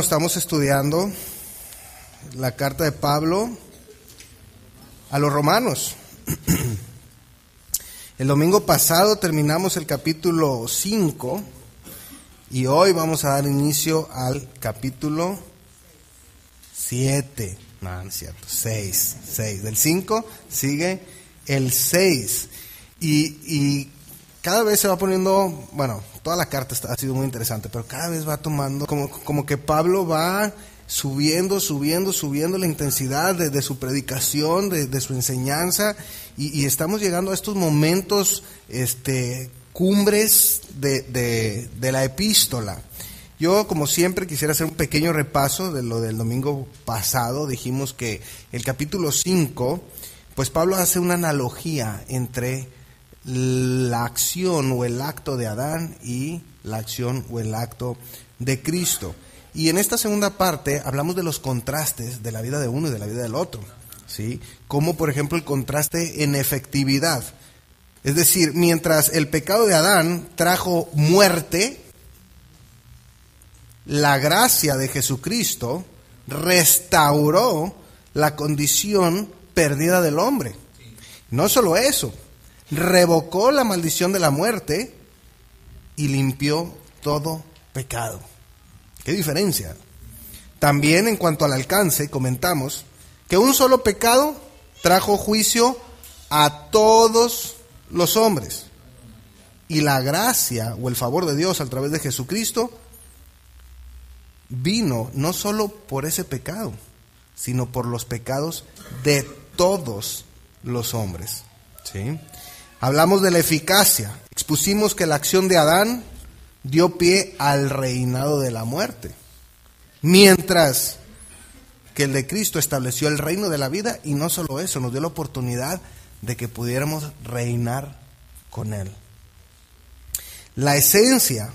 Estamos estudiando la carta de Pablo a los romanos. El domingo pasado terminamos el capítulo 5 y hoy vamos a dar inicio al capítulo 7. No es cierto, 6. Del 5 sigue el 6. Y cada vez se va poniendo, toda la carta ha sido muy interesante, pero cada vez va tomando, como que Pablo va subiendo la intensidad de su predicación, de su enseñanza, y estamos llegando a estos momentos, cumbres de la epístola. Yo, como siempre, quisiera hacer un pequeño repaso de lo del domingo pasado. Dijimos que el capítulo 5, pues Pablo hace una analogía entre la acción o el acto de Adán y la acción o el acto de Cristo. Y en esta segunda parte hablamos de los contrastes de la vida de uno y de la vida del otro, ¿sí? Como por ejemplo el contraste en efectividad. Es decir, mientras el pecado de Adán trajo muerte, la gracia de Jesucristo restauró la condición perdida del hombre. No solo eso, revocó la maldición de la muerte y limpió todo pecado. ¿Qué diferencia? También en cuanto al alcance, comentamos que un solo pecado trajo juicio a todos los hombres. Y la gracia o el favor de Dios a través de Jesucristo vino no solo por ese pecado, sino por los pecados de todos los hombres. ¿Sí? Hablamos de la eficacia. Expusimos que la acción de Adán dio pie al reinado de la muerte, mientras que el de Cristo estableció el reino de la vida, y no solo eso, nos dio la oportunidad de que pudiéramos reinar con Él. La esencia,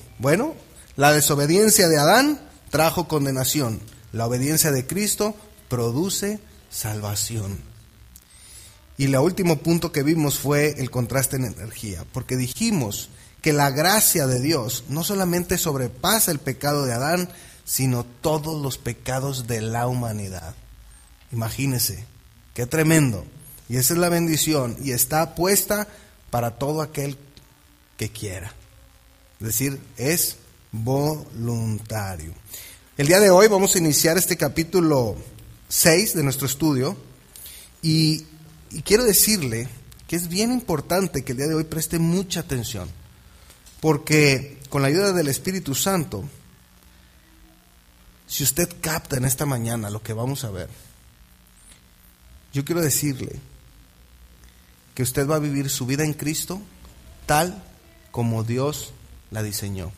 la desobediencia de Adán trajo condenación. La obediencia de Cristo produce salvación. Y el último punto que vimos fue el contraste en energía, porque dijimos que la gracia de Dios no solamente sobrepasa el pecado de Adán, sino todos los pecados de la humanidad. Imagínense, qué tremendo. Y esa es la bendición, y está puesta para todo aquel que quiera. Es decir, es voluntario. El día de hoy vamos a iniciar este capítulo 6 de nuestro estudio, y quiero decirle que es bien importante que el día de hoy preste mucha atención, porque con la ayuda del Espíritu Santo, si usted capta en esta mañana lo que vamos a ver, yo quiero decirle que usted va a vivir su vida en Cristo tal como Dios la diseñó,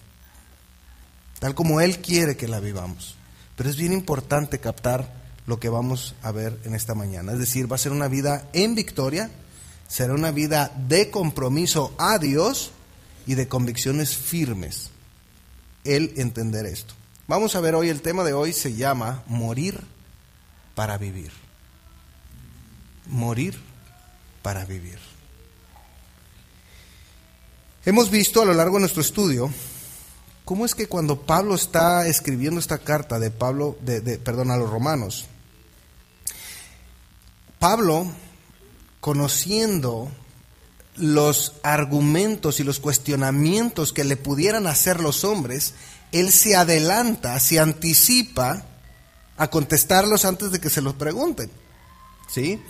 tal como Él quiere que la vivamos. Pero es bien importante captar lo que vamos a ver en esta mañana. Es decir, va a ser una vida en victoria, será una vida de compromiso a Dios y de convicciones firmes. El entender esto. Vamos a ver hoy, el tema de hoy se llama morir para vivir. Morir para vivir. Hemos visto a lo largo de nuestro estudio cómo es que cuando Pablo está escribiendo esta carta a los romanos, Pablo, conociendo los argumentos y los cuestionamientos que le pudieran hacer los hombres, él se adelanta, se anticipa a contestarlos antes de que se los pregunten, ¿sí?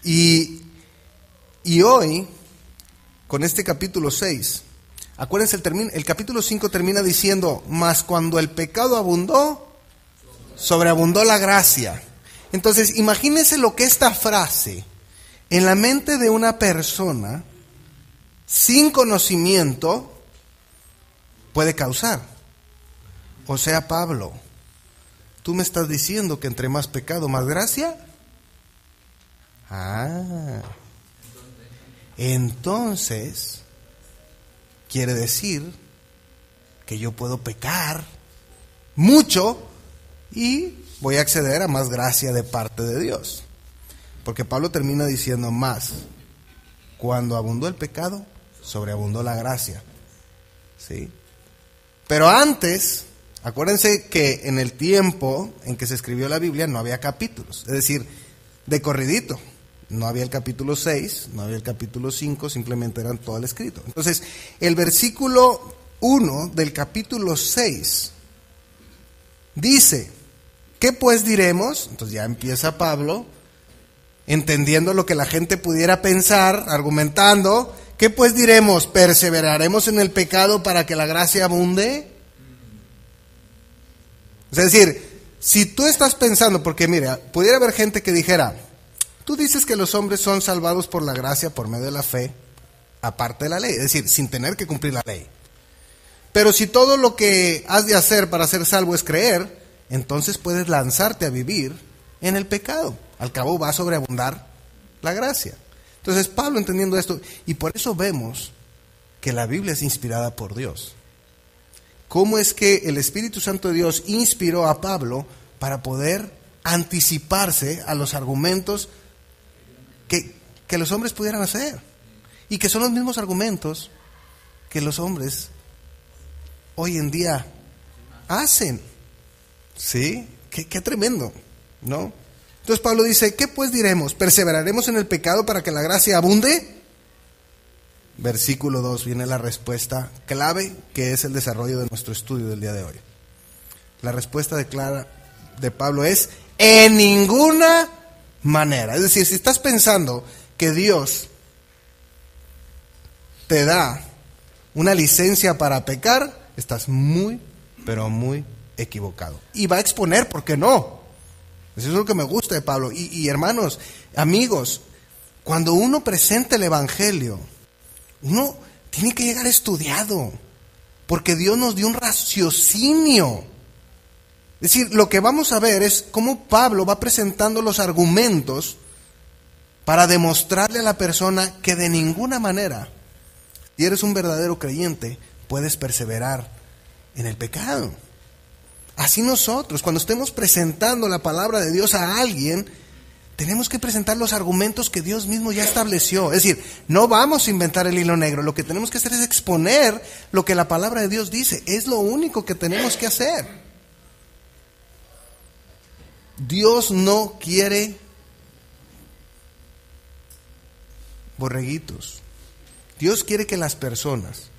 Y hoy, con este capítulo 6, acuérdense, el capítulo 5 termina diciendo: mas cuando el pecado abundó, sobreabundó la gracia. Entonces, imagínense lo que esta frase en la mente de una persona sin conocimiento puede causar. O sea, Pablo, ¿tú me estás diciendo que entre más pecado, más gracia? Entonces quiere decir que yo puedo pecar mucho y voy a acceder a más gracia de parte de Dios. Porque Pablo termina diciendo: más, cuando abundó el pecado, sobreabundó la gracia. ¿Sí? Pero antes Acuérdense que en el tiempo en que se escribió la Biblia no había capítulos, es decir, de corridito. No había el capítulo 6, no había el capítulo 5, simplemente eran todo el escrito. Entonces, el versículo 1 del capítulo 6 dice, ¿qué pues diremos? Entonces ya empieza Pablo, entendiendo lo que la gente pudiera pensar, argumentando, ¿qué pues diremos? ¿Perseveraremos en el pecado para que la gracia abunde? Es decir, si tú estás pensando, porque mira, pudiera haber gente que dijera, tú dices que los hombres son salvados por la gracia por medio de la fe, aparte de la ley, es decir, sin tener que cumplir la ley. Pero si todo lo que has de hacer para ser salvo es creer, entonces puedes lanzarte a vivir en el pecado. Al cabo va a sobreabundar la gracia. Entonces Pablo, entendiendo esto, y por eso vemos que la Biblia es inspirada por Dios. ¿Cómo es que el Espíritu Santo de Dios inspiró a Pablo para poder anticiparse a los argumentos que los hombres pudieran hacer? Y que son los mismos argumentos que los hombres hoy en día hacen. ¿Sí? Qué tremendo, ¿no? Entonces Pablo dice, ¿qué pues diremos? ¿Perseveraremos en el pecado para que la gracia abunde? Versículo 2 viene la respuesta clave, que es el desarrollo de nuestro estudio del día de hoy. La respuesta de Pablo es, en ninguna manera. Es decir, si estás pensando que Dios te da una licencia para pecar, estás muy, pero muy equivocado. Y va a exponer por qué no. Eso es lo que me gusta de Pablo. Y hermanos, amigos, cuando uno presenta el Evangelio, uno tiene que llegar estudiado, porque Dios nos dio un raciocinio. Es decir, lo que vamos a ver es cómo Pablo va presentando los argumentos para demostrarle a la persona que de ninguna manera, si eres un verdadero creyente, puedes perseverar en el pecado. Así nosotros, cuando estemos presentando la palabra de Dios a alguien, tenemos que presentar los argumentos que Dios mismo ya estableció. Es decir, no vamos a inventar el hilo negro. Lo que tenemos que hacer es exponer lo que la palabra de Dios dice. Es lo único que tenemos que hacer. Dios no quiere borreguitos. Dios quiere que las personas,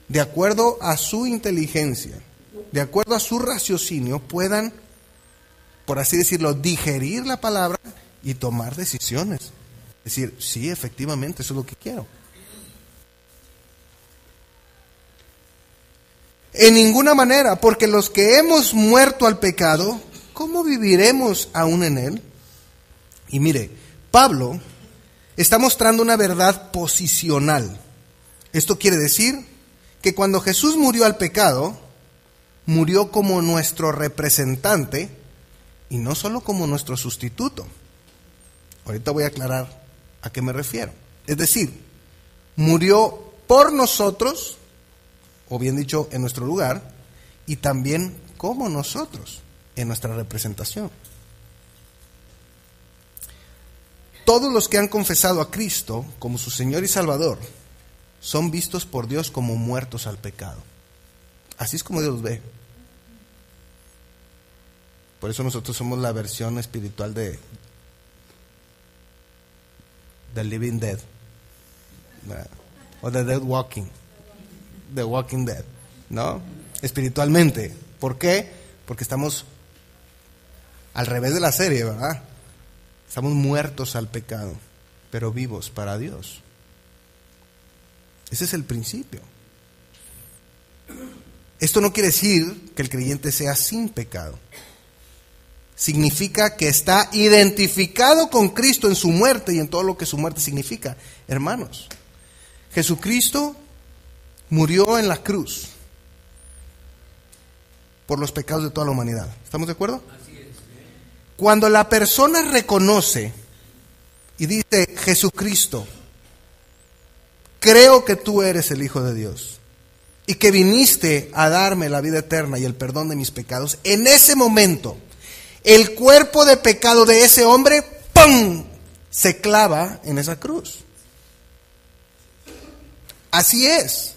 de acuerdo a su inteligencia, de acuerdo a su raciocinio, puedan, por así decirlo, digerir la palabra y tomar decisiones. Es decir, sí, efectivamente, eso es lo que quiero. En ninguna manera, porque los que hemos muerto al pecado, ¿cómo viviremos aún en él? Y mire, Pablo está mostrando una verdad posicional. Esto quiere decir que cuando Jesús murió al pecado, murió como nuestro representante y no solo como nuestro sustituto. Ahorita voy a aclarar a qué me refiero. Es decir, murió por nosotros, o bien dicho, en nuestro lugar, y también como nosotros, en nuestra representación. Todos los que han confesado a Cristo como su Señor y Salvador son vistos por Dios como muertos al pecado. Así es como Dios los ve. Por eso nosotros somos la versión espiritual de The Living Dead, o The Dead Walking, The Walking Dead, ¿no? Espiritualmente. ¿Por qué? Porque estamos al revés de la serie, ¿verdad? Estamos muertos al pecado, pero vivos para Dios. Ese es el principio. Esto no quiere decir que el creyente sea sin pecado. Significa que está identificado con Cristo en su muerte y en todo lo que su muerte significa. Hermanos, Jesucristo murió en la cruz por los pecados de toda la humanidad. ¿Estamos de acuerdo? Cuando la persona reconoce y dice, Jesucristo, creo que tú eres el Hijo de Dios y que viniste a darme la vida eterna y el perdón de mis pecados, en ese momento el cuerpo de pecado de ese hombre, ¡pum!, se clava en esa cruz. Así es.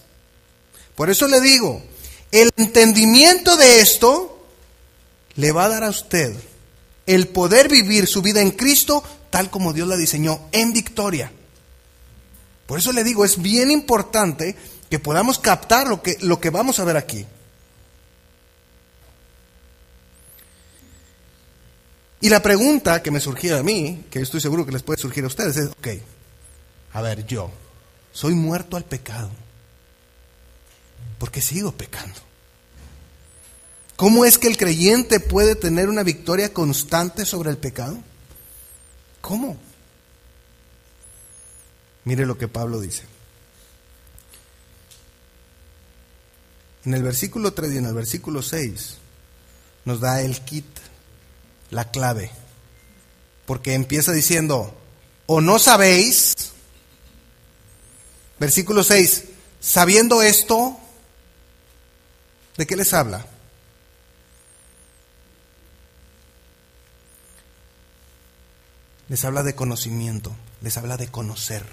Por eso le digo, El entendimiento de esto le va a dar a usted el poder vivir su vida en Cristo tal como Dios la diseñó, en victoria. Por eso le digo, es bien importante que podamos captar lo que vamos a ver aquí. Y la pregunta que me surgió a mí, que estoy seguro que les puede surgir a ustedes, es, ok, a ver, yo soy muerto al pecado. ¿Por qué sigo pecando? ¿Cómo es que el creyente puede tener una victoria constante sobre el pecado? ¿Cómo? Mire lo que Pablo dice. En el versículo 3 y en el versículo 6 nos da el kit, la clave. Porque empieza diciendo, ¿o no sabéis? Versículo 6, sabiendo esto, ¿de qué les habla? Les habla de conocimiento, les habla de conocer.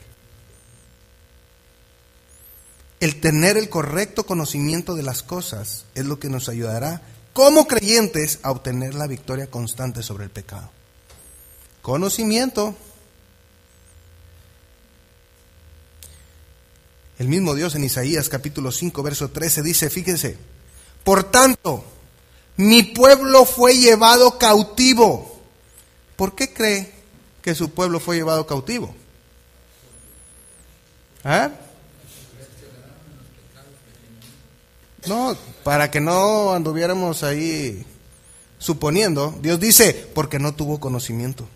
El tener el correcto conocimiento de las cosas es lo que nos ayudará como creyentes a obtener la victoria constante sobre el pecado. Conocimiento. El mismo Dios en Isaías capítulo 5 verso 13 dice, fíjense, por tanto, mi pueblo fue llevado cautivo. ¿Por qué cree que su pueblo fue llevado cautivo? ¿Ah? No, para que no anduviéramos ahí suponiendo, Dios dice, porque no tuvo conocimiento.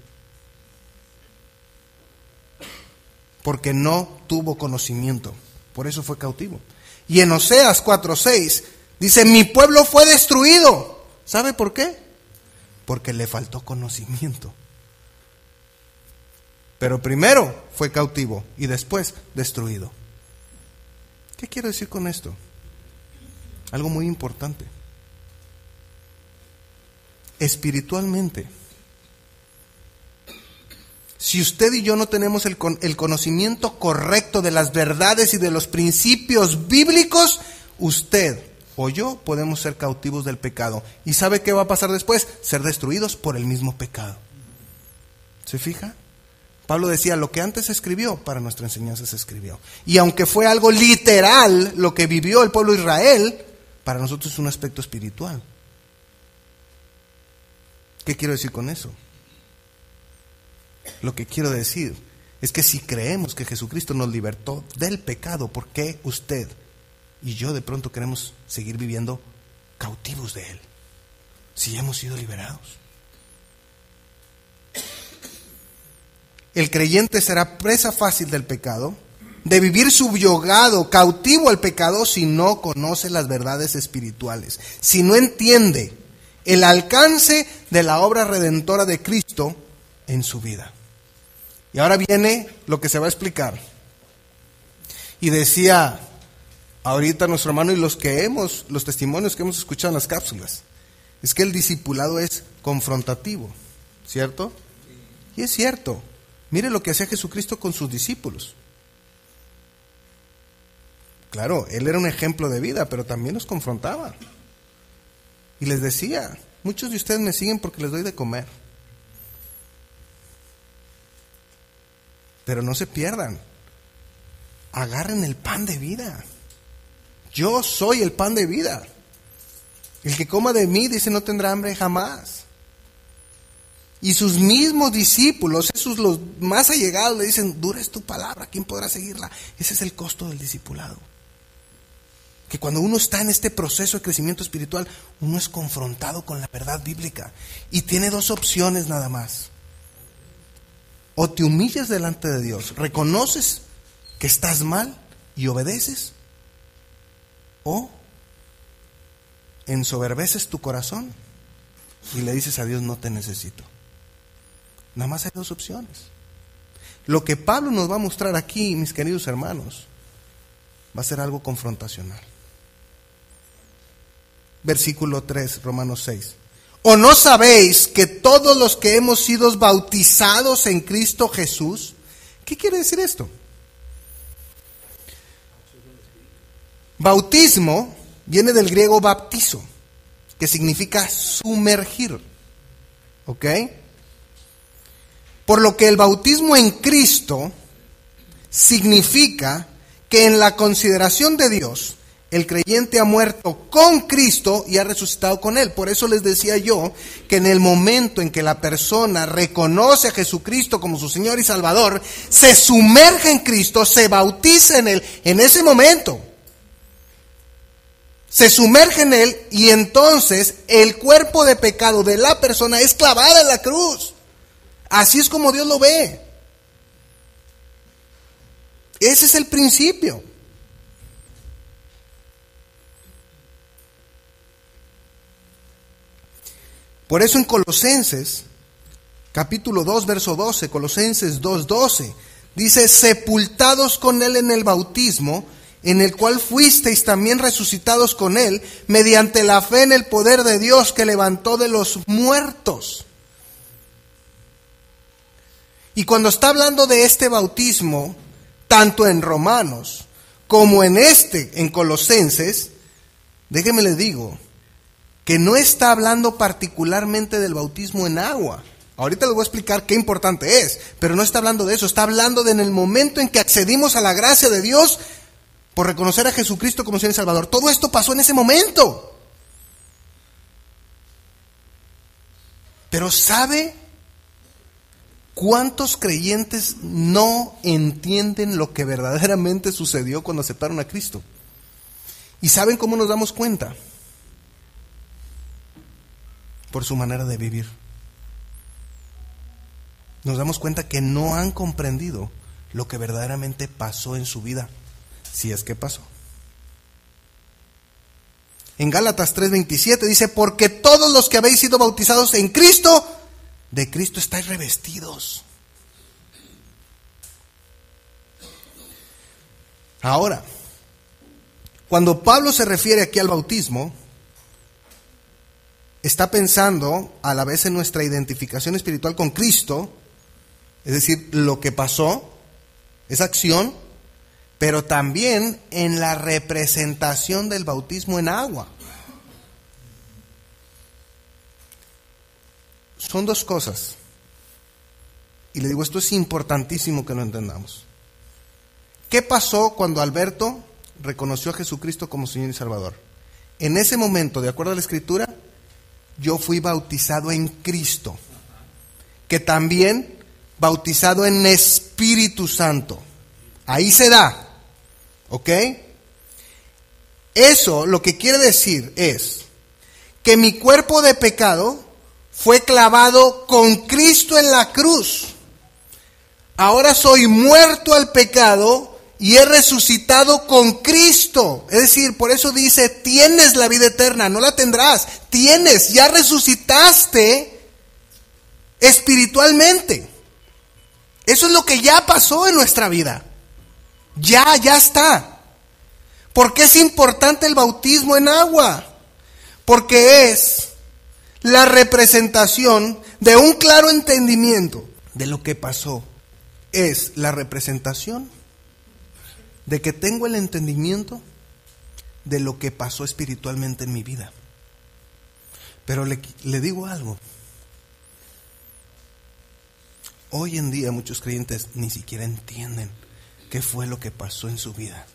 Porque no tuvo conocimiento. Por eso fue cautivo. Y en Oseas 4:6 dice, mi pueblo fue destruido. ¿Sabe por qué? Porque le faltó conocimiento. Pero primero fue cautivo y después destruido. ¿Qué quiero decir con esto? Algo muy importante. Espiritualmente, si usted y yo no tenemos el conocimiento correcto de las verdades y de los principios bíblicos, usted o yo podemos ser cautivos del pecado. ¿Y sabe qué va a pasar después? Ser destruidos por el mismo pecado. ¿Se fija? Pablo decía, lo que antes se escribió, para nuestra enseñanza se escribió. Y aunque fue algo literal lo que vivió el pueblo de Israel, para nosotros es un aspecto espiritual. ¿Qué quiero decir con eso? Lo que quiero decir es que si creemos que Jesucristo nos libertó del pecado, ¿por qué usted y yo de pronto queremos seguir viviendo cautivos de Él? Si ya hemos sido liberados. El creyente será presa fácil del pecado, de vivir subyugado, cautivo al pecado, si no conoce las verdades espirituales, si no entiende el alcance de la obra redentora de Cristo en su vida. Y ahora viene lo que se va a explicar. Y decía ahorita nuestro hermano y los testimonios que hemos escuchado en las cápsulas, es que el discipulado es confrontativo, ¿cierto? Y es cierto. Mire lo que hacía Jesucristo con sus discípulos. Claro, Él era un ejemplo de vida, pero también los confrontaba. Y les decía, muchos de ustedes me siguen porque les doy de comer. Pero no se pierdan. Agarren el pan de vida. Yo soy el pan de vida. El que coma de mí, dice, no tendrá hambre jamás. Y sus mismos discípulos, esos los más allegados, le dicen, dura es tu palabra, ¿quién podrá seguirla? Ese es el costo del discipulado. Que cuando uno está en este proceso de crecimiento espiritual, uno es confrontado con la verdad bíblica. Y tiene dos opciones nada más. O te humillas delante de Dios, reconoces que estás mal y obedeces. O ensoberbeces tu corazón y le dices a Dios, no te necesito. Nada más hay dos opciones. Lo que Pablo nos va a mostrar aquí, mis queridos hermanos, va a ser algo confrontacional. Versículo 3, Romanos 6. ¿O no sabéis que todos los que hemos sido bautizados en Cristo Jesús? ¿Qué quiere decir esto? Bautismo viene del griego baptizo, que significa sumergir. ¿Ok? Por lo que el bautismo en Cristo significa que en la consideración de Dios, el creyente ha muerto con Cristo y ha resucitado con Él. Por eso les decía yo que en el momento en que la persona reconoce a Jesucristo como su Señor y Salvador, se sumerge en Cristo, se bautiza en Él, en ese momento se sumerge en Él, y entonces el cuerpo de pecado de la persona es clavada en la cruz. Así es como Dios lo ve. Ese es el principio. Por eso en Colosenses, capítulo 2, verso 12, Colosenses 2:12, dice: sepultados con Él en el bautismo, en el cual fuisteis también resucitados con Él, mediante la fe en el poder de Dios que levantó de los muertos. Y cuando está hablando de este bautismo, tanto en Romanos como en Colosenses, déjenme les digo, que no está hablando particularmente del bautismo en agua. Ahorita les voy a explicar qué importante es, pero no está hablando de eso. Está hablando de en el momento en que accedimos a la gracia de Dios por reconocer a Jesucristo como Señor y Salvador. Todo esto pasó en ese momento. Pero ¿sabe cuántos creyentes no entienden lo que verdaderamente sucedió cuando aceptaron a Cristo? ¿Y saben cómo nos damos cuenta? Por su manera de vivir. Nos damos cuenta que no han comprendido lo que verdaderamente pasó en su vida, si es que pasó. En Gálatas 3:27 dice: porque todos los que habéis sido bautizados en Cristo, de Cristo estáis revestidos. Ahora, cuando Pablo se refiere aquí al bautismo, está pensando a la vez en nuestra identificación espiritual con Cristo, es decir, lo que pasó, esa acción, pero también en la representación del bautismo en agua. Son dos cosas. Y le digo, esto es importantísimo que lo entendamos. ¿Qué pasó cuando Alberto reconoció a Jesucristo como Señor y Salvador? En ese momento, de acuerdo a la Escritura, yo fui bautizado en Cristo, que también bautizado en Espíritu Santo. Ahí se da, ¿ok? Eso lo que quiere decir es que mi cuerpo de pecado fue clavado con Cristo en la cruz. Ahora soy muerto al pecado y he resucitado con Cristo. Es decir, por eso dice, tienes la vida eterna, no la tendrás. Tienes, ya resucitaste espiritualmente. Eso es lo que ya pasó en nuestra vida. Ya está. ¿Por qué es importante el bautismo en agua? Porque es la representación de un claro entendimiento de lo que pasó. Es la representación de que tengo el entendimiento de lo que pasó espiritualmente en mi vida. Pero le digo algo. Hoy en día muchos creyentes ni siquiera entienden qué fue lo que pasó en su vida.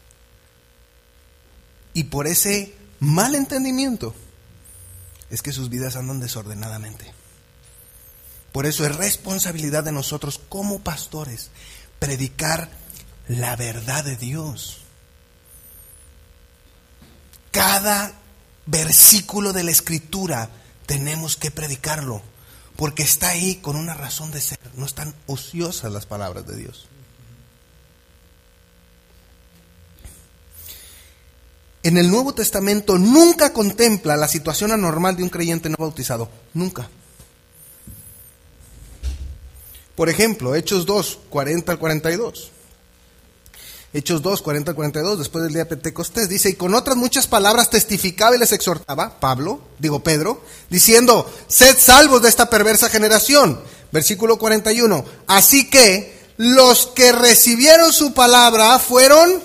Y por ese mal entendimiento es que sus vidas andan desordenadamente. Por eso es responsabilidad de nosotros como pastores predicar la verdad de Dios. Cada versículo de la Escritura tenemos que predicarlo, porque está ahí con una razón de ser. No están ociosas las palabras de Dios. En el Nuevo Testamento nunca contempla la situación anormal de un creyente no bautizado. Nunca. Por ejemplo, Hechos 2, 40 al 42. Hechos 2, 40 al 42, después del día de Pentecostés, dice: y con otras muchas palabras testificaba y les exhortaba, Pedro, diciendo: sed salvos de esta perversa generación. Versículo 41, así que los que recibieron su palabra fueron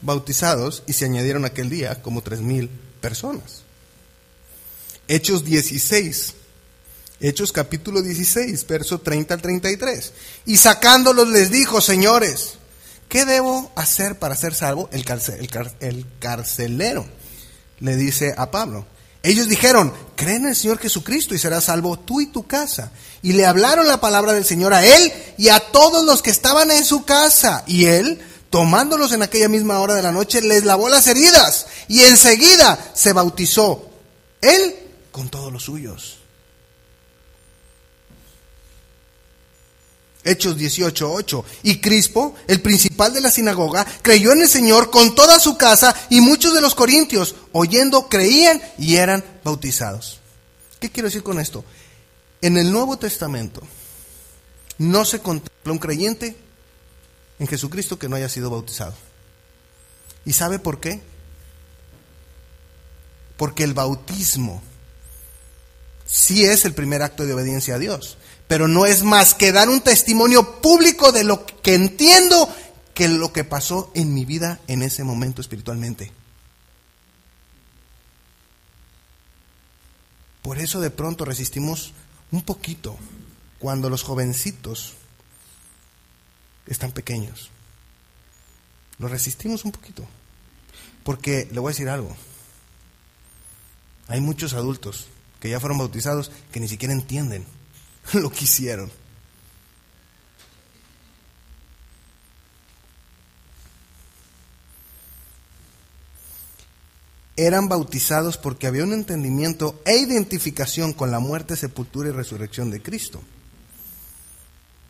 bautizados y se añadieron aquel día como 3,000 personas. Hechos 16. Hechos capítulo 16, verso 30 al 33. Y sacándolos les dijo: señores, ¿qué debo hacer para ser salvo? El carcelero le dice a Pablo. Ellos dijeron: cree en el Señor Jesucristo y serás salvo tú y tu casa. Y le hablaron la palabra del Señor a él y a todos los que estaban en su casa. Y él, tomándolos en aquella misma hora de la noche, les lavó las heridas y enseguida se bautizó él con todos los suyos. Hechos 18:8. Y Crispo, el principal de la sinagoga, creyó en el Señor con toda su casa, y muchos de los corintios, oyendo, creían y eran bautizados. ¿Qué quiero decir con esto? En el Nuevo Testamento no se contempla un creyente en Jesucristo que no haya sido bautizado. ¿Y sabe por qué? Porque el bautismo sí es el primer acto de obediencia a Dios, pero no es más que dar un testimonio público de lo que entiendo que lo que pasó en mi vida en ese momento espiritualmente. Por eso de pronto resistimos un poquito cuando los jovencitos están pequeños. Lo resistimos un poquito. Porque le voy a decir algo. Hay muchos adultos que ya fueron bautizados que ni siquiera entienden lo que hicieron. Eran bautizados porque había un entendimiento e identificación con la muerte, sepultura y resurrección de Cristo.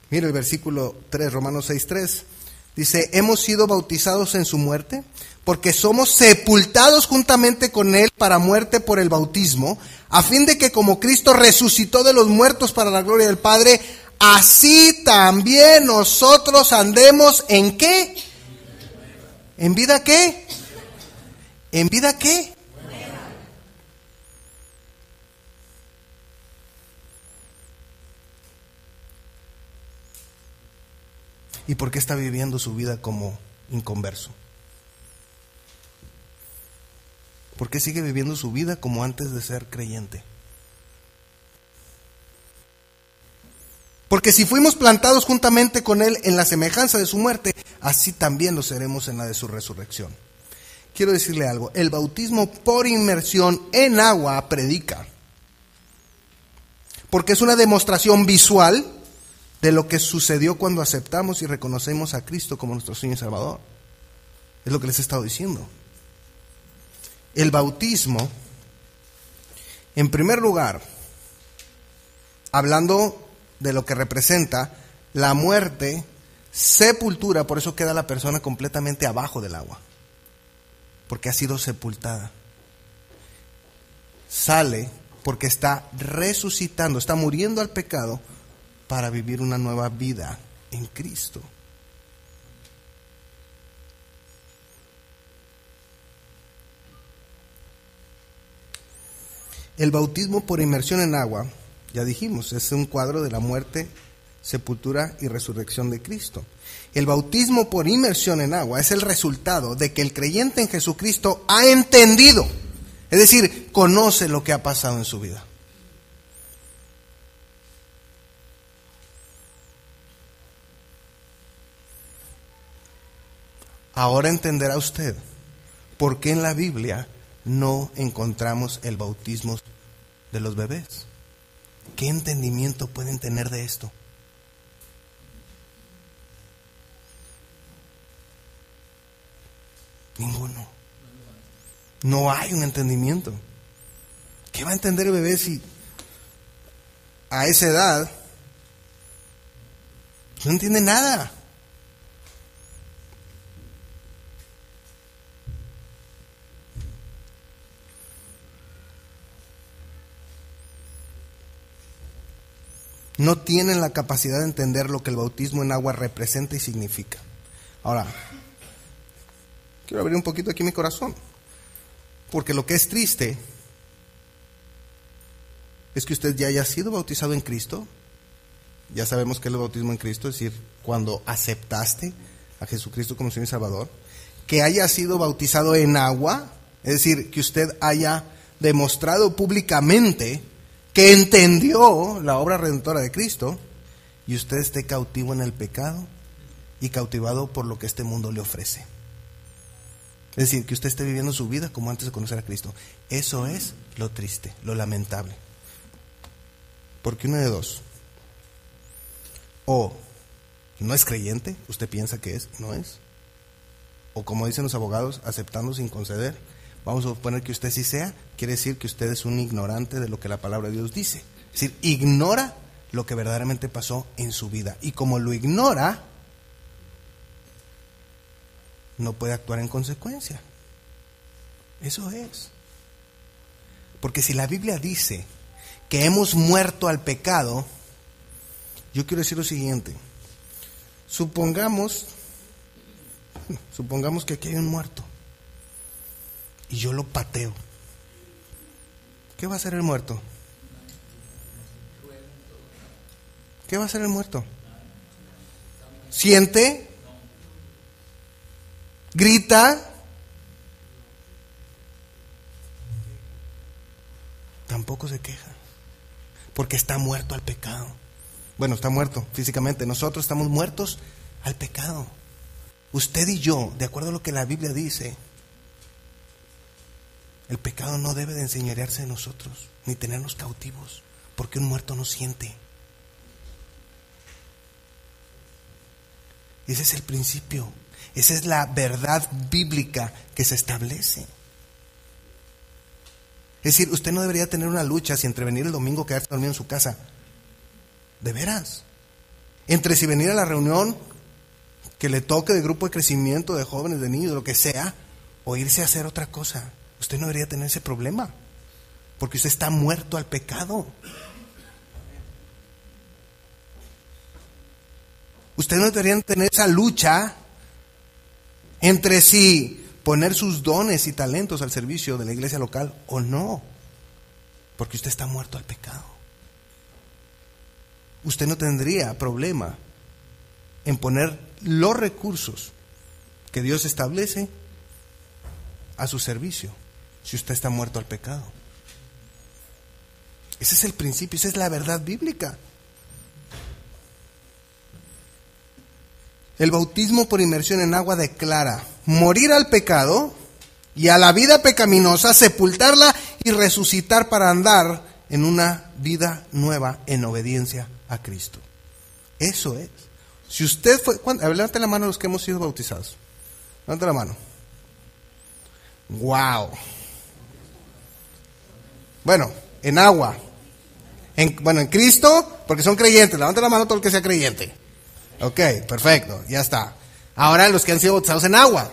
Mira el versículo 3, Romanos 6:3. Dice: hemos sido bautizados en su muerte, porque somos sepultados juntamente con él para muerte por el bautismo, a fin de que como Cristo resucitó de los muertos para la gloria del Padre, así también nosotros andemos ¿en qué? ¿En vida qué? ¿En vida qué? ¿Y por qué está viviendo su vida como inconverso? ¿Por qué sigue viviendo su vida como antes de ser creyente? Porque si fuimos plantados juntamente con él en la semejanza de su muerte, así también lo seremos en la de su resurrección. Quiero decirle algo: el bautismo por inmersión en agua predica, porque es una demostración visual de lo que sucedió cuando aceptamos y reconocemos a Cristo como nuestro Señor y Salvador. Es lo que les he estado diciendo. El bautismo, en primer lugar, hablando de lo que representa la muerte, sepultura, por eso queda la persona completamente abajo del agua, porque ha sido sepultada. Sale porque está resucitando, está muriendo al pecado para vivir una nueva vida en Cristo. El bautismo por inmersión en agua, ya dijimos, es un cuadro de la muerte, sepultura y resurrección de Cristo. El bautismo por inmersión en agua es el resultado de que el creyente en Jesucristo ha entendido, es decir, conoce lo que ha pasado en su vida. Ahora entenderá usted por qué en la Biblia no encontramos el bautismo de los bebés. ¿Qué entendimiento pueden tener de esto? Ninguno. No hay un entendimiento. ¿Qué va a entender el bebé si a esa edad no entiende nada? No tienen la capacidad de entender lo que el bautismo en agua representa y significa. Ahora, quiero abrir un poquito aquí mi corazón, porque lo que es triste es que usted ya haya sido bautizado en Cristo. Ya sabemos que es el bautismo en Cristo, es decir, cuando aceptaste a Jesucristo como Señor y Salvador, que haya sido bautizado en agua, es decir, que usted haya demostrado públicamente que entendió la obra redentora de Cristo, y usted esté cautivo en el pecado y cautivado por lo que este mundo le ofrece. Es decir, que usted esté viviendo su vida como antes de conocer a Cristo. Eso es lo triste, lo lamentable. Porque uno de dos: o no es creyente, usted piensa que es, no es. O como dicen los abogados, aceptando sin conceder. Vamos a suponer que usted sí sea, quiere decir que usted es un ignorante de lo que la palabra de Dios dice. Es decir, ignora lo que verdaderamente pasó en su vida. Y como lo ignora, no puede actuar en consecuencia. Eso es. Porque si la Biblia dice que hemos muerto al pecado, yo quiero decir lo siguiente. Supongamos que aquí hay un muerto y yo lo pateo. ¿Qué va a hacer el muerto? ¿Qué va a hacer el muerto? ¿Siente? ¿Grita? Tampoco se queja, porque está muerto al pecado. Bueno, está muerto físicamente. Nosotros estamos muertos al pecado. Usted y yo, de acuerdo a lo que la Biblia dice, el pecado no debe de enseñorearse de nosotros, ni tenernos cautivos, porque un muerto no siente. Ese es el principio, esa es la verdad bíblica que se establece. Es decir, usted no debería tener una lucha si entre venir el domingo o quedarse dormido en su casa. De veras. Entre si venir a la reunión que le toque de grupo de crecimiento, de jóvenes, de niños, de lo que sea, o irse a hacer otra cosa. Usted no debería tener ese problema, porque usted está muerto al pecado. Usted no debería tener esa lucha entre si poner sus dones y talentos al servicio de la iglesia local o no, porque usted está muerto al pecado. Usted no tendría problema en poner los recursos que Dios establece a su servicio si usted está muerto al pecado. Ese es el principio, esa es la verdad bíblica. El bautismo por inmersión en agua declara morir al pecado y a la vida pecaminosa, sepultarla y resucitar para andar en una vida nueva en obediencia a Cristo. Eso es. Si usted fue... A ver, levante la mano los que hemos sido bautizados. Levante la mano. ¡Wow! Bueno, en agua. En Cristo, porque son creyentes. Levante la mano todo el que sea creyente. Ok, perfecto, ya está. Ahora los que han sido bautizados en agua.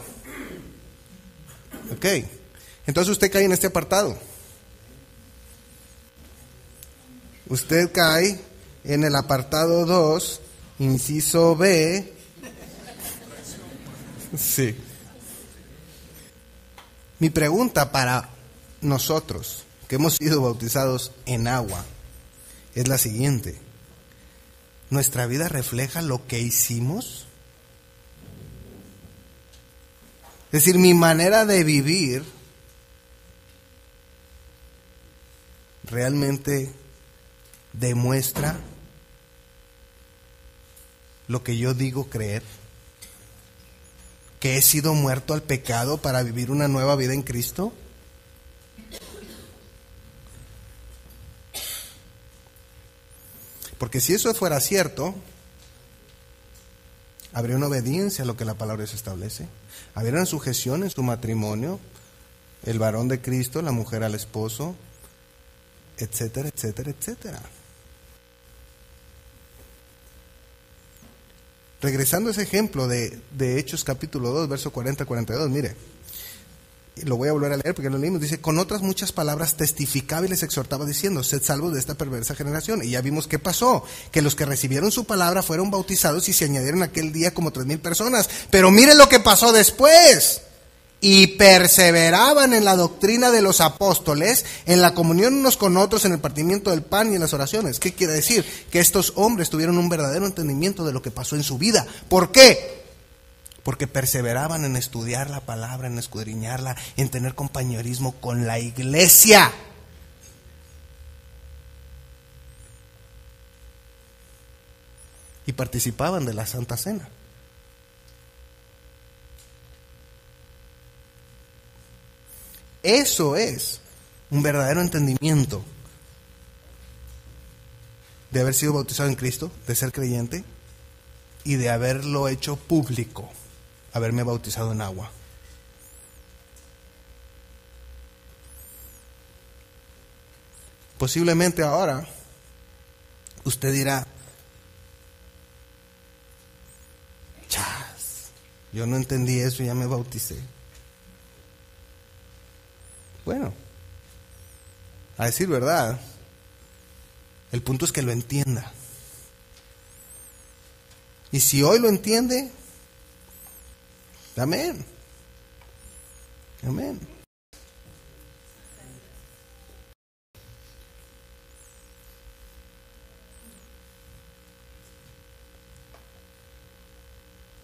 Ok, entonces usted cae en este apartado. Usted cae en el apartado 2, inciso B. Sí. Mi pregunta para nosotros, que hemos sido bautizados en agua, es la siguiente. ¿Nuestra vida refleja lo que hicimos? Es decir, mi manera de vivir realmente demuestra lo que yo digo creer, que he sido muerto al pecado para vivir una nueva vida en Cristo. Porque si eso fuera cierto, habría una obediencia a lo que la palabra se establece. Habría una sujeción en su matrimonio, el varón de Cristo, la mujer al esposo, etcétera, etcétera, etcétera. Regresando a ese ejemplo de Hechos capítulo 2, verso 40-42, mire. Lo voy a volver a leer porque lo leímos. Dice, con otras muchas palabras testificaba y les exhortaba diciendo, sed salvos de esta perversa generación. Y ya vimos qué pasó, que los que recibieron su palabra fueron bautizados y se añadieron aquel día como 3,000 personas. Pero miren lo que pasó después. Y perseveraban en la doctrina de los apóstoles, en la comunión unos con otros, en el partimiento del pan y en las oraciones. ¿Qué quiere decir? Que estos hombres tuvieron un verdadero entendimiento de lo que pasó en su vida. ¿Por qué? porque perseveraban en estudiar la palabra, en escudriñarla, en tener compañerismo con la iglesia. Y participaban de la Santa Cena. Eso es un verdadero entendimiento de haber sido bautizado en Cristo, de ser creyente y de haberlo hecho público, haberme bautizado en agua. Posiblemente ahora usted dirá: chas, yo no entendí eso y ya me bauticé. Bueno, a decir verdad, el punto es que lo entienda. Y si hoy lo entiende, amén. Amén.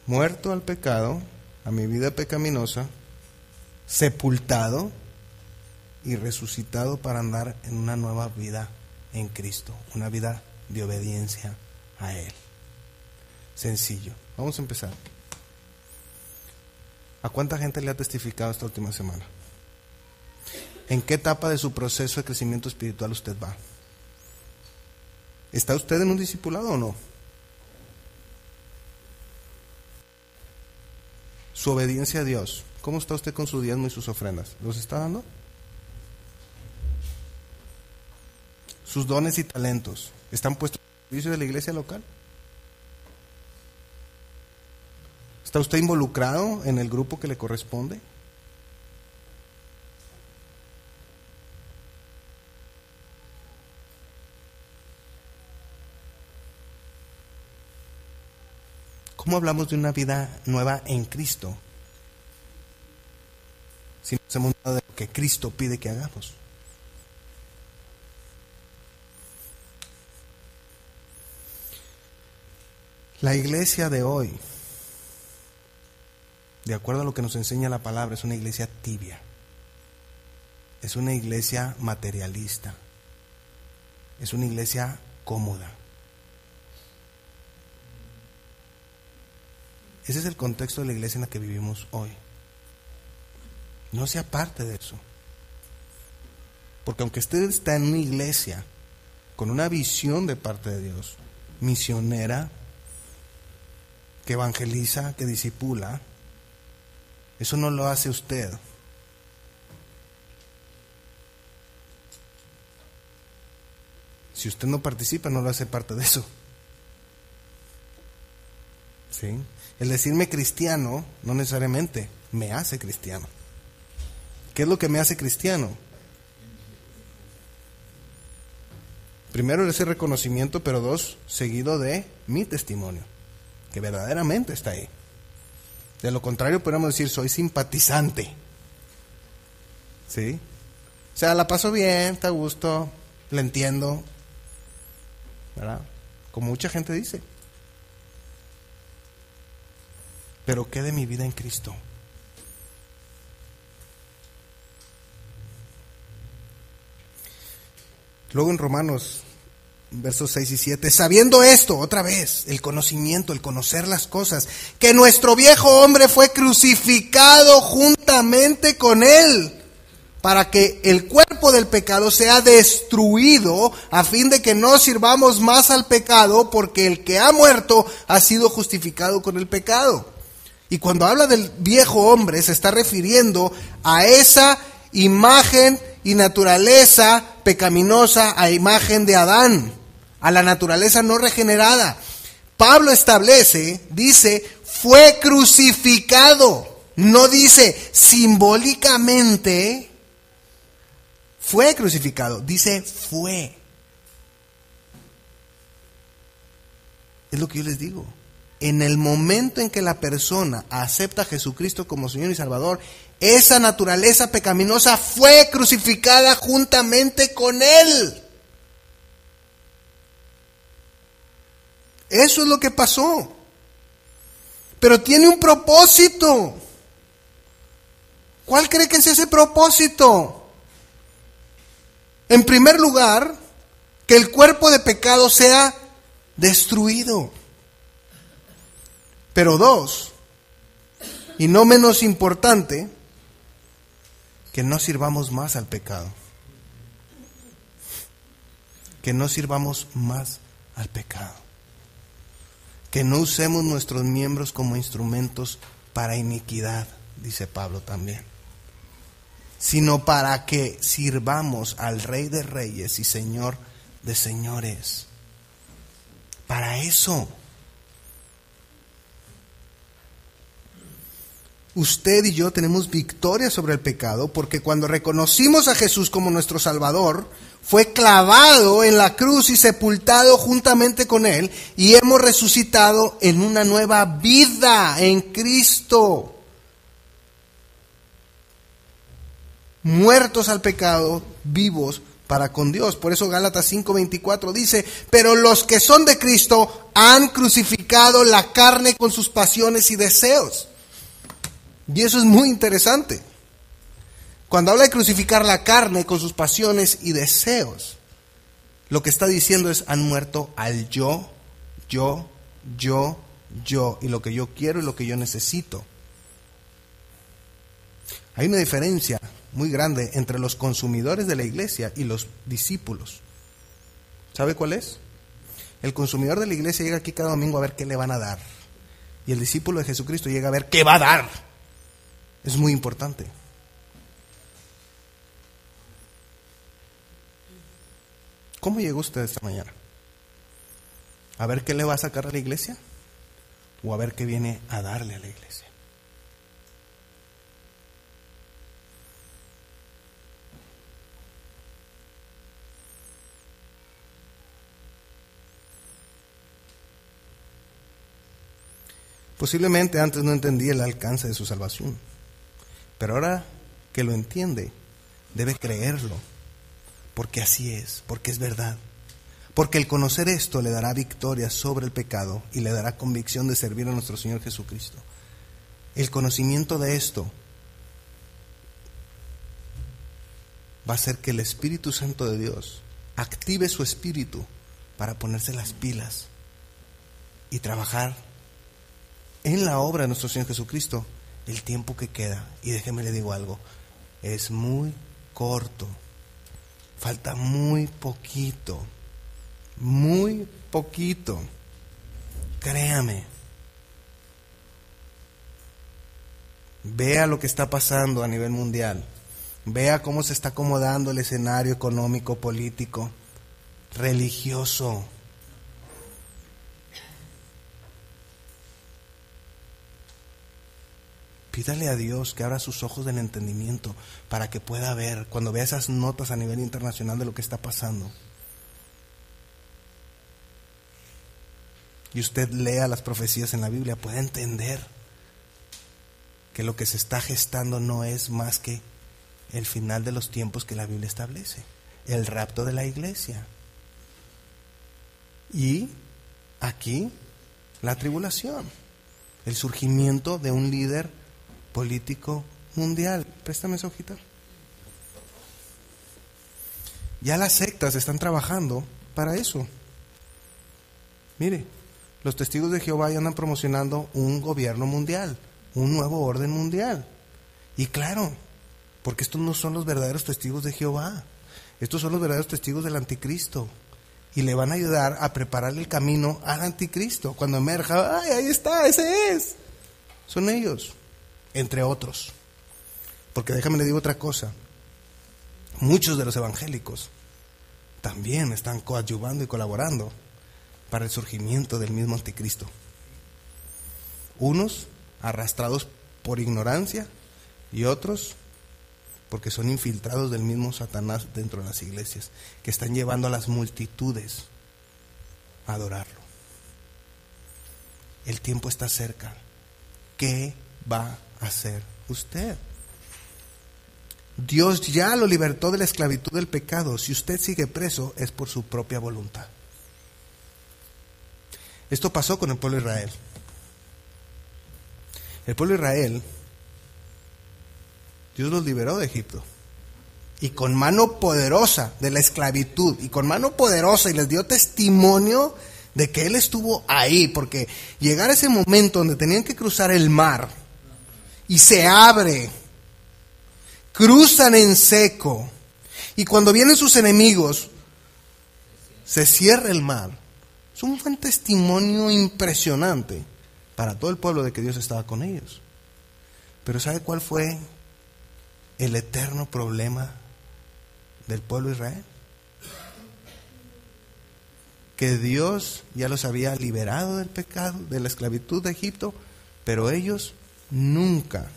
Muerto al pecado, a mi vida pecaminosa, sepultado y resucitado para andar en una nueva vida en Cristo, una vida de obediencia a Él. Sencillo. Vamos a empezar. ¿A cuánta gente le ha testificado esta última semana? ¿En qué etapa de su proceso de crecimiento espiritual usted va? ¿Está usted en un discipulado o no? Su obediencia a Dios, ¿cómo está usted con su diezmo y sus ofrendas? ¿Los está dando? Sus dones y talentos, ¿están puestos al servicio de la iglesia local? ¿Está usted involucrado en el grupo que le corresponde? ¿Cómo hablamos de una vida nueva en Cristo si nos hemos dado de lo que Cristo pide que hagamos? La iglesia de hoy, de acuerdo a lo que nos enseña la palabra, es una iglesia tibia. Es una iglesia materialista. Es una iglesia cómoda. Ese es el contexto de la iglesia en la que vivimos hoy. No sea parte de eso. Porque aunque usted está en una iglesia con una visión de parte de Dios, misionera, que evangeliza, que discipula, eso no lo hace usted. Si usted no participa, no lo hace parte de eso. ¿Sí? El decirme cristiano no necesariamente me hace cristiano. ¿Qué es lo que me hace cristiano? Primero, ese reconocimiento, pero dos, seguido de mi testimonio, que verdaderamente está ahí. De lo contrario, podríamos decir, soy simpatizante. ¿Sí? O sea, la paso bien, está a gusto, la entiendo, ¿verdad? Como mucha gente dice. Pero ¿qué de mi vida en Cristo? Luego en Romanos, versos 6 y 7, sabiendo esto, otra vez, el conocimiento, el conocer las cosas, que nuestro viejo hombre fue crucificado juntamente con él, para que el cuerpo del pecado sea destruido, a fin de que no sirvamos más al pecado, porque el que ha muerto ha sido justificado con el pecado. Y cuando habla del viejo hombre, se está refiriendo a esa imagen y naturaleza pecaminosa, a imagen de Adán, a la naturaleza no regenerada. Pablo establece, dice, fue crucificado. No dice simbólicamente fue crucificado, dice fue. Es lo que yo les digo. En el momento en que la persona acepta a Jesucristo como Señor y Salvador, esa naturaleza pecaminosa fue crucificada juntamente con Él. Eso es lo que pasó. pero tiene un propósito. ¿Cuál cree que es ese propósito? En primer lugar, que el cuerpo de pecado sea destruido. Pero dos, y no menos importante, que no sirvamos más al pecado. Que no sirvamos más al pecado. Que no usemos nuestros miembros como instrumentos para iniquidad, dice Pablo también. Sino para que sirvamos al Rey de Reyes y Señor de Señores. Para eso. Usted y yo tenemos victoria sobre el pecado porque cuando reconocimos a Jesús como nuestro Salvador, fue clavado en la cruz y sepultado juntamente con Él y hemos resucitado en una nueva vida en Cristo. Muertos al pecado, vivos para con Dios. Por eso Gálatas 5:24 dice, pero los que son de Cristo han crucificado la carne con sus pasiones y deseos. Y eso es muy interesante. Cuando habla de crucificar la carne con sus pasiones y deseos, lo que está diciendo es, han muerto al yo, y lo que yo quiero y lo que yo necesito. Hay una diferencia muy grande entre los consumidores de la iglesia y los discípulos. ¿Sabe cuál es? El consumidor de la iglesia llega aquí cada domingo a ver qué le van a dar. Y el discípulo de Jesucristo llega a ver qué va a dar. Es muy importante. ¿Cómo llegó usted esta mañana? ¿A ver qué le va a sacar a la iglesia? ¿O a ver qué viene a darle a la iglesia? Posiblemente antes no entendía el alcance de su salvación, pero ahora que lo entiende, debe creerlo, porque así es, porque es verdad. Porque el conocer esto le dará victoria sobre el pecado y le dará convicción de servir a nuestro Señor Jesucristo. El conocimiento de esto va a hacer que el Espíritu Santo de Dios active su espíritu para ponerse las pilas y trabajar en la obra de nuestro Señor Jesucristo el tiempo que queda. Y déjeme le digo algo, es muy corto, falta muy poquito, créame. Vea lo que está pasando a nivel mundial, vea cómo se está acomodando el escenario económico, político, religioso. Pídale a Dios que abra sus ojos del entendimiento para que pueda ver, cuando vea esas notas a nivel internacional de lo que está pasando, y usted lea las profecías en la Biblia, pueda entender que lo que se está gestando no es más que el final de los tiempos que la Biblia establece, el rapto de la iglesia. Y aquí la tribulación, el surgimiento de un líder político mundial. Préstame esa hojita. Ya las sectas están trabajando para eso. Mire, los testigos de Jehová ya andan promocionando un gobierno mundial, un nuevo orden mundial. Y claro, porque estos no son los verdaderos testigos de Jehová, estos son los verdaderos testigos del anticristo. Y le van a ayudar a preparar el camino al anticristo. Cuando emerja, ¡ay, ahí está, ese es! Son ellos, entre otros. Porque déjame le digo otra cosa, muchos de los evangélicos también están coadyuvando y colaborando para el surgimiento del mismo anticristo. Unos arrastrados por ignorancia y otros porque son infiltrados del mismo Satanás dentro de las iglesias, que están llevando a las multitudes a adorarlo. El tiempo está cerca. ¿Qué va a hacer usted? Dios ya lo libertó de la esclavitud del pecado. Si usted sigue preso, es por su propia voluntad. Esto pasó con el pueblo de Israel. El pueblo de Israel, Dios los liberó de Egipto. Y con mano poderosa de la esclavitud, y con mano poderosa, y les dio testimonio de que Él estuvo ahí, porque llegar a ese momento donde tenían que cruzar el mar, y se abre, cruzan en seco, y cuando vienen sus enemigos, se cierra el mar. Es un buen testimonio impresionante para todo el pueblo de que Dios estaba con ellos. Pero ¿sabe cuál fue el eterno problema del pueblo de Israel? Que Dios ya los había liberado del pecado, de la esclavitud de Egipto, pero ellos nunca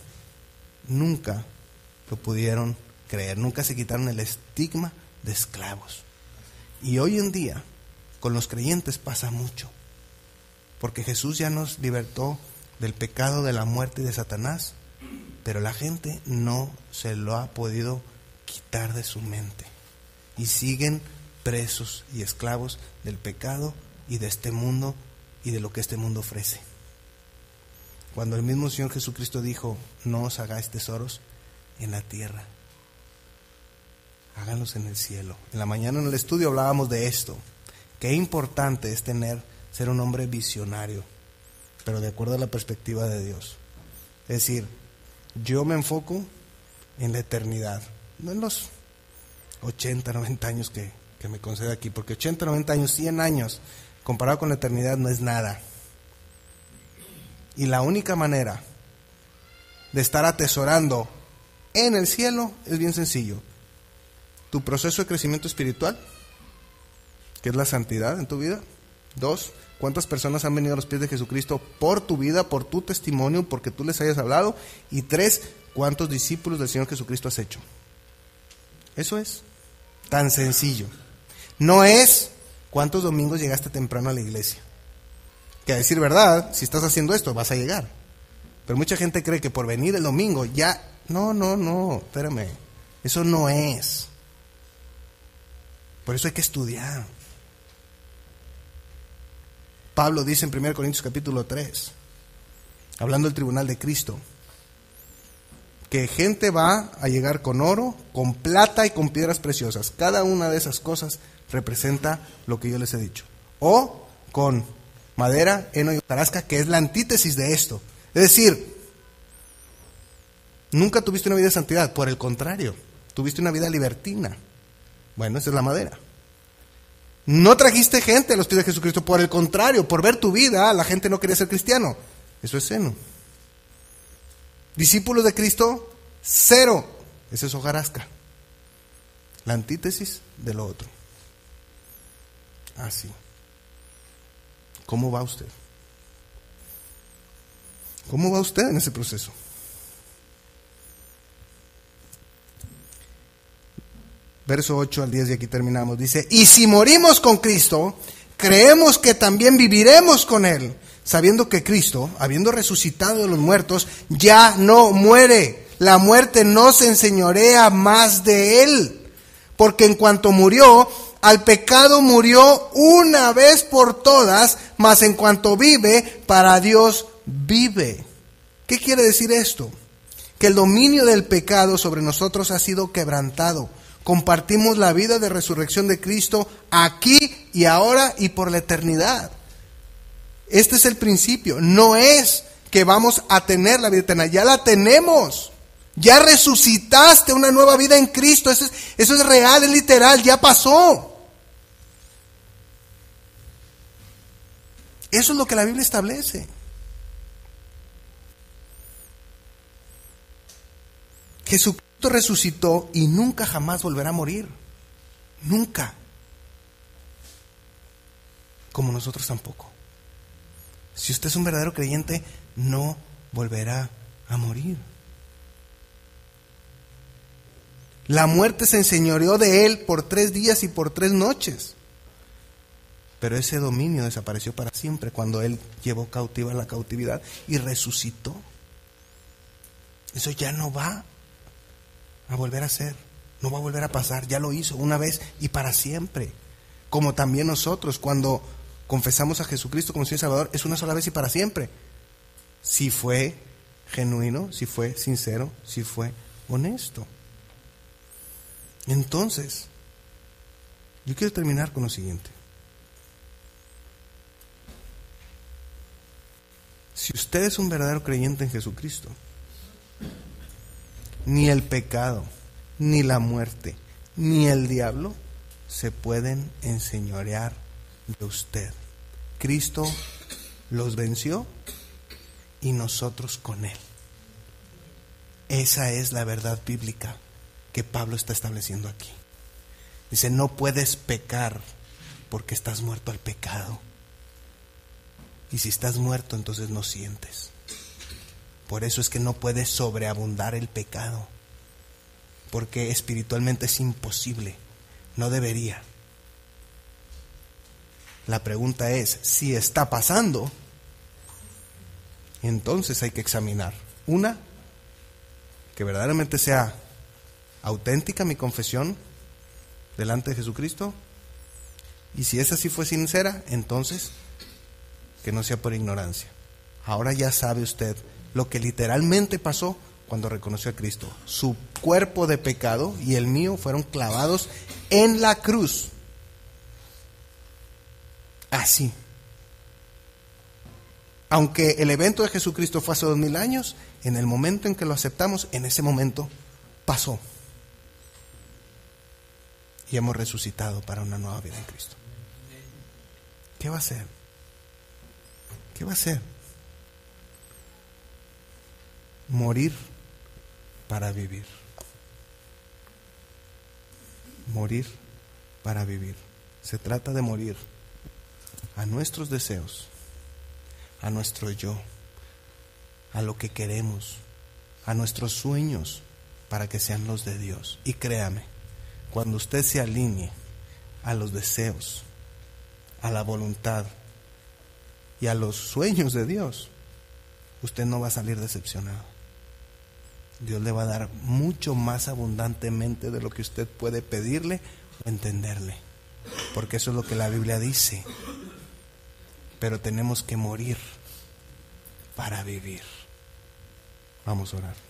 lo pudieron creer, nunca se quitaron el estigma de esclavos. Y hoy en día con los creyentes pasa mucho, porque Jesús ya nos libertó del pecado, de la muerte y de Satanás, pero la gente no se lo ha podido quitar de su mente y siguen presos y esclavos del pecado y de este mundo y de lo que este mundo ofrece. Cuando el mismo Señor Jesucristo dijo: no os hagáis tesoros en la tierra, háganlos en el cielo. En la mañana en el estudio hablábamos de esto. Qué importante es ser un hombre visionario, pero de acuerdo a la perspectiva de Dios. Es decir, yo me enfoco en la eternidad, no en los 80, 90 años que me concede aquí, porque 80, 90 años, 100 años, comparado con la eternidad no es nada. Y la única manera de estar atesorando en el cielo es bien sencillo. Tu proceso de crecimiento espiritual, que es la santidad en tu vida. 2, ¿cuántas personas han venido a los pies de Jesucristo por tu vida, por tu testimonio, porque tú les hayas hablado? Y 3, ¿cuántos discípulos del Señor Jesucristo has hecho? Eso es tan sencillo. No es cuántos domingos llegaste temprano a la iglesia. Que a decir verdad, si estás haciendo esto vas a llegar. Pero mucha gente cree que por venir el domingo ya... No, espérame. Eso no es. Por eso hay que estudiar. Pablo dice en 1 Corintios capítulo 3, hablando del tribunal de Cristo, que gente va a llegar con oro, con plata y con piedras preciosas. Cada una de esas cosas representa lo que yo les he dicho. O con madera, heno y hojarasca, que es la antítesis de esto. Es decir, nunca tuviste una vida de santidad, por el contrario, tuviste una vida libertina. Bueno, esa es la madera. No trajiste gente a los pies de Jesucristo, por el contrario, por ver tu vida, la gente no quería ser cristiano. Eso es heno. Discípulos de Cristo, 0. Esa es hojarasca. La antítesis de lo otro. Así. ¿Cómo va usted? ¿Cómo va usted en ese proceso? Verso 8 al 10, y aquí terminamos. Dice: y si morimos con Cristo, creemos que también viviremos con Él, sabiendo que Cristo, habiendo resucitado de los muertos, ya no muere. La muerte no se enseñorea más de Él. Porque en cuanto murió, al pecado murió una vez por todas, mas en cuanto vive, para Dios vive. ¿Qué quiere decir esto? Que el dominio del pecado sobre nosotros ha sido quebrantado. Compartimos la vida de resurrección de Cristo aquí y ahora y por la eternidad. Este es el principio. No es que vamos a tener la vida eterna, ya la tenemos. Ya resucitaste una nueva vida en Cristo. Eso es real, es literal, ya pasó. Eso es lo que la Biblia establece. Jesucristo resucitó y nunca jamás volverá a morir. Nunca. Como nosotros tampoco. Si usted es un verdadero creyente, no volverá a morir. La muerte se enseñoreó de él por 3 días y por 3 noches. Pero ese dominio desapareció para siempre cuando él llevó cautiva la cautividad y resucitó. Eso ya no va a volver a ser, no va a volver a pasar, ya lo hizo una vez y para siempre. Como también nosotros, cuando confesamos a Jesucristo como Señor y Salvador, es una sola vez y para siempre. Si fue genuino, si fue sincero, si fue honesto. Entonces, yo quiero terminar con lo siguiente. Si usted es un verdadero creyente en Jesucristo, ni el pecado, ni la muerte, ni el diablo se pueden enseñorear de usted. Cristo los venció y nosotros con Él. Esa es la verdad bíblica que Pablo está estableciendo aquí. Dice, no puedes pecar porque estás muerto al pecado. Y si estás muerto, entonces no sientes. Por eso es que no puede sobreabundar el pecado, porque espiritualmente es imposible, no debería. La pregunta es, si está pasando, entonces hay que examinar. Una, que verdaderamente sea auténtica mi confesión delante de Jesucristo, y si esa sí fue sincera, entonces que no sea por ignorancia. Ahora ya sabe usted lo que literalmente pasó cuando reconoció a Cristo. Su cuerpo de pecado y el mío fueron clavados en la cruz. Así. Aunque el evento de Jesucristo fue hace 2000 años, en el momento en que lo aceptamos, en ese momento pasó. Y hemos resucitado para una nueva vida en Cristo. ¿Qué va a hacer? ¿Qué va a hacer? Morir para vivir. Morir para vivir. Se trata de morir a nuestros deseos, a nuestro yo, a lo que queremos, a nuestros sueños, para que sean los de Dios. Y créame, cuando usted se alinee a los deseos, a la voluntad y a los sueños de Dios, usted no va a salir decepcionado. Dios le va a dar mucho más abundantemente de lo que usted puede pedirle o entenderle, porque eso es lo que la Biblia dice. Pero tenemos que morir para vivir. Vamos a orar.